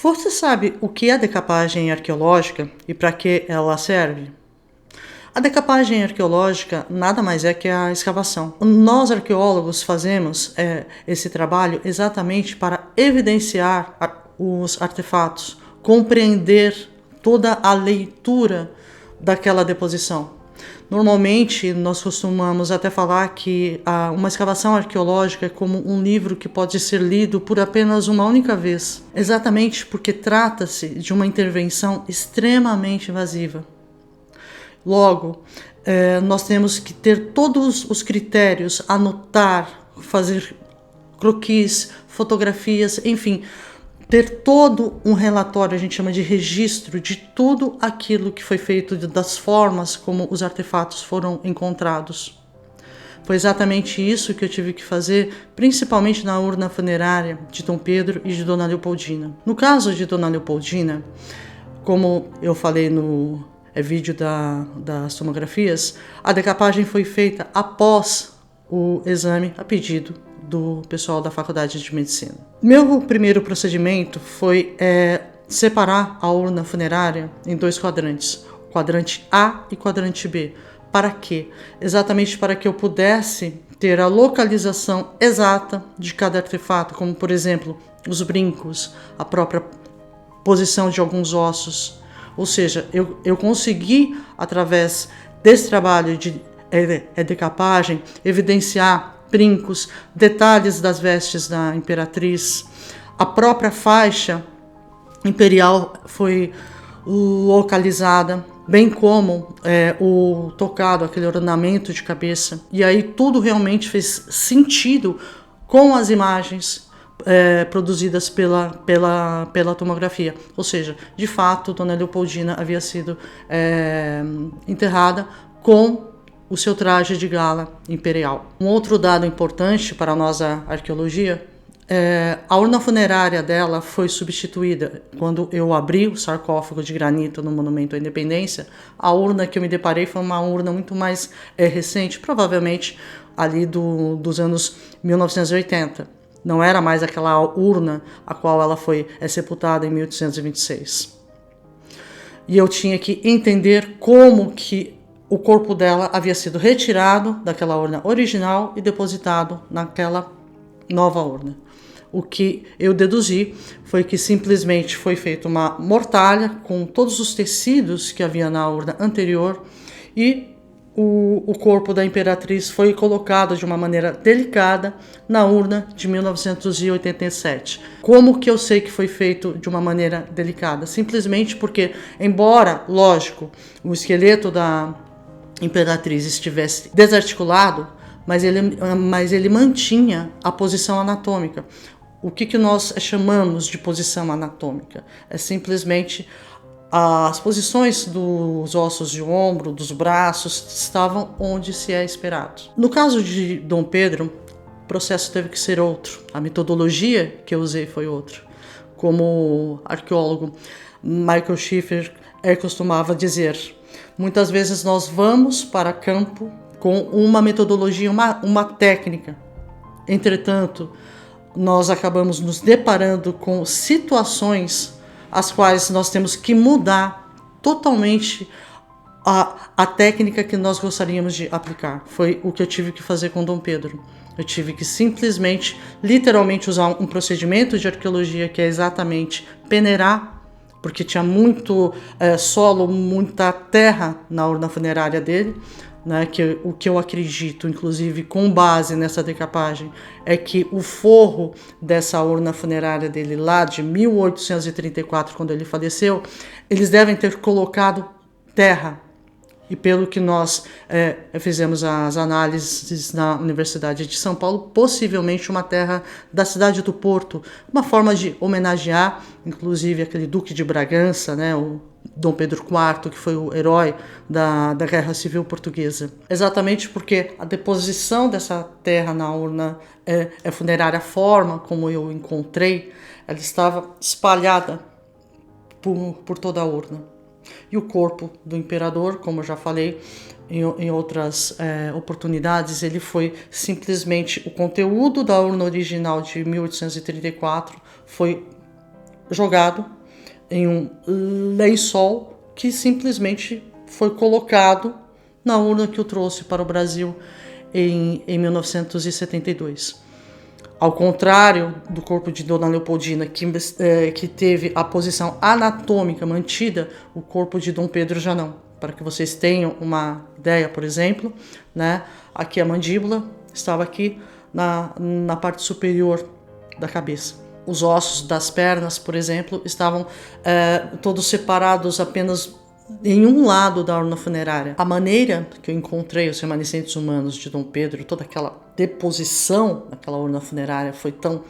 Você sabe o que é decapagem arqueológica e para que ela serve? A decapagem arqueológica nada mais é que a escavação. Nós arqueólogos fazemos esse trabalho exatamente para evidenciar os artefatos, compreender toda a leitura daquela deposição. Normalmente, nós costumamos até falar que uma escavação arqueológica é como um livro que pode ser lido por apenas uma única vez, exatamente porque trata-se de uma intervenção extremamente invasiva. Logo, nós temos que ter todos os critérios, anotar, fazer croquis, fotografias, enfim, ter todo um relatório, a gente chama de registro de tudo aquilo que foi feito, das formas como os artefatos foram encontrados. Foi exatamente isso que eu tive que fazer, principalmente na urna funerária de Dom Pedro e de Dona Leopoldina. No caso de Dona Leopoldina, como eu falei no vídeo das tomografias, a decapagem foi feita após o exame a pedido do pessoal da Faculdade de Medicina. Meu primeiro procedimento foi separar a urna funerária em dois quadrantes, quadrante A e quadrante B. Para quê? Exatamente para que eu pudesse ter a localização exata de cada artefato, como por exemplo os brincos, a própria posição de alguns ossos. Ou seja, eu consegui, através desse trabalho de decapagem, evidenciar brincos, detalhes das vestes da imperatriz. A própria faixa imperial foi localizada, bem como o tocado, aquele ornamento de cabeça. E aí tudo realmente fez sentido com as imagens produzidas pela tomografia. Ou seja, de fato, Dona Leopoldina havia sido enterrada com o seu traje de gala imperial. Um outro dado importante para a nossa arqueologia, a urna funerária dela foi substituída. Quando eu abri o sarcófago de granito no Monumento à Independência, a urna que eu me deparei foi uma urna muito mais recente, provavelmente ali dos anos 1980. Não era mais aquela urna a qual ela foi sepultada em 1826. E eu tinha que entender como que o corpo dela havia sido retirado daquela urna original e depositado naquela nova urna. O que eu deduzi foi que simplesmente foi feita uma mortalha com todos os tecidos que havia na urna anterior e o corpo da imperatriz foi colocado de uma maneira delicada na urna de 1987. Como que eu sei que foi feito de uma maneira delicada? Simplesmente porque, embora, lógico, o esqueleto da imperatriz estivesse desarticulado, mas ele mantinha a posição anatômica. O que nós chamamos de posição anatômica? É simplesmente as posições dos ossos de ombro, dos braços, estavam onde se é esperado. No caso de Dom Pedro, o processo teve que ser outro. A metodologia que eu usei foi outra. Como arqueólogo Michael Schiffer costumava dizer, muitas vezes nós vamos para campo com uma metodologia, uma técnica. Entretanto, nós acabamos nos deparando com situações as quais nós temos que mudar totalmente a técnica que nós gostaríamos de aplicar. Foi o que eu tive que fazer com Dom Pedro. Eu tive que simplesmente, literalmente, usar um procedimento de arqueologia que é exatamente peneirar, porque tinha muito solo, muita terra na urna funerária dele, né, o que eu acredito, inclusive com base nessa decapagem, é que o forro dessa urna funerária dele lá de 1834, quando ele faleceu, eles devem ter colocado terra. E pelo que nós fizemos as análises na Universidade de São Paulo, possivelmente uma terra da cidade do Porto, uma forma de homenagear, inclusive, aquele Duque de Bragança, né, o Dom Pedro IV, que foi o herói da Guerra Civil Portuguesa. Exatamente porque a deposição dessa terra na urna funerária, a forma como eu encontrei, ela estava espalhada por toda a urna. E o corpo do imperador, como eu já falei em outras oportunidades, ele foi simplesmente o conteúdo da urna original de 1834 foi jogado em um lençol que simplesmente foi colocado na urna que o trouxe para o Brasil em 1972. Ao contrário do corpo de Dona Leopoldina, que teve a posição anatômica mantida, o corpo de Dom Pedro já não. Para que vocês tenham uma ideia, por exemplo, né? Aqui a mandíbula estava aqui na parte superior da cabeça. Os ossos das pernas, por exemplo, estavam todos separados apenas em um lado da urna funerária. A maneira que eu encontrei os remanescentes humanos de Dom Pedro, toda aquela deposição naquela urna funerária foi tão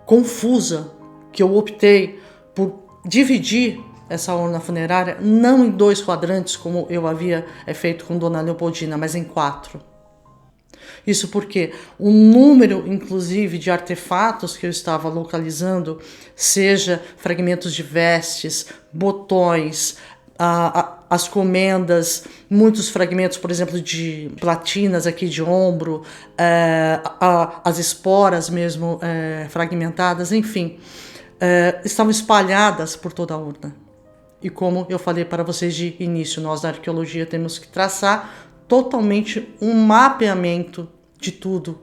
confusa que eu optei por dividir essa urna funerária não em 2 quadrantes, como eu havia feito com Dona Leopoldina, mas em 4. Isso porque o número, inclusive, de artefatos que eu estava localizando, seja fragmentos de vestes, botões, as comendas, muitos fragmentos, por exemplo, de platinas aqui de ombro, as esporas mesmo fragmentadas, enfim, estavam espalhadas por toda a urna. E como eu falei para vocês de início, nós da arqueologia temos que traçar totalmente um mapeamento de tudo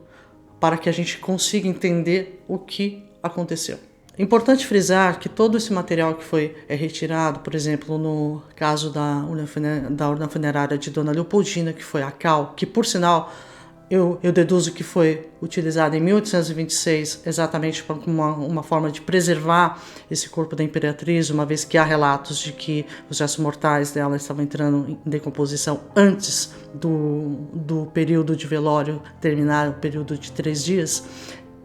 para que a gente consiga entender o que aconteceu. É importante frisar que todo esse material que foi retirado, por exemplo, no caso da urna funerária de Dona Leopoldina, que foi a cal, que por sinal eu deduzo que foi utilizada em 1826 exatamente como uma forma de preservar esse corpo da imperatriz, uma vez que há relatos de que os restos mortais dela estavam entrando em decomposição antes do período de velório terminar, o período de 3 dias.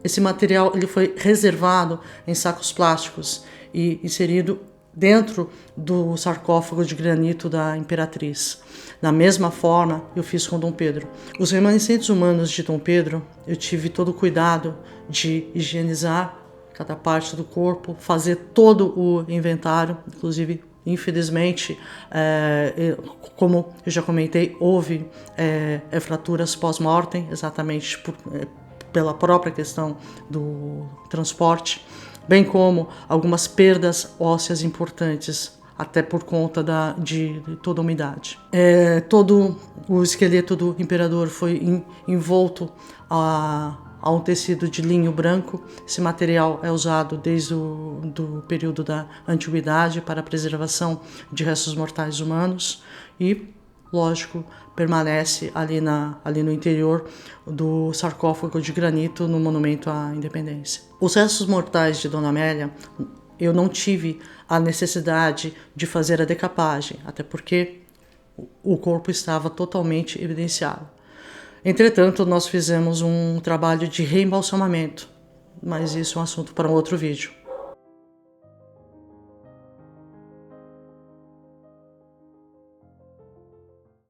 Esse material ele foi reservado em sacos plásticos e inserido dentro do sarcófago de granito da imperatriz. Da mesma forma, eu fiz com Dom Pedro. Os remanescentes humanos de Dom Pedro, eu tive todo o cuidado de higienizar cada parte do corpo, fazer todo o inventário, inclusive, infelizmente, como eu já comentei, houve fraturas pós-mortem, exatamente pela própria questão do transporte, bem como algumas perdas ósseas importantes, até por conta de toda a umidade. Todo o esqueleto do imperador foi envolto a um tecido de linho branco. Esse material é usado desde o período da antiguidade para a preservação de restos mortais humanos e, lógico, permanece ali no interior do sarcófago de granito no Monumento à Independência. Os restos mortais de Dona Amélia, eu não tive a necessidade de fazer a decapagem, até porque o corpo estava totalmente evidenciado. Entretanto, nós fizemos um trabalho de reembalsamamento, mas isso é um assunto para um outro vídeo.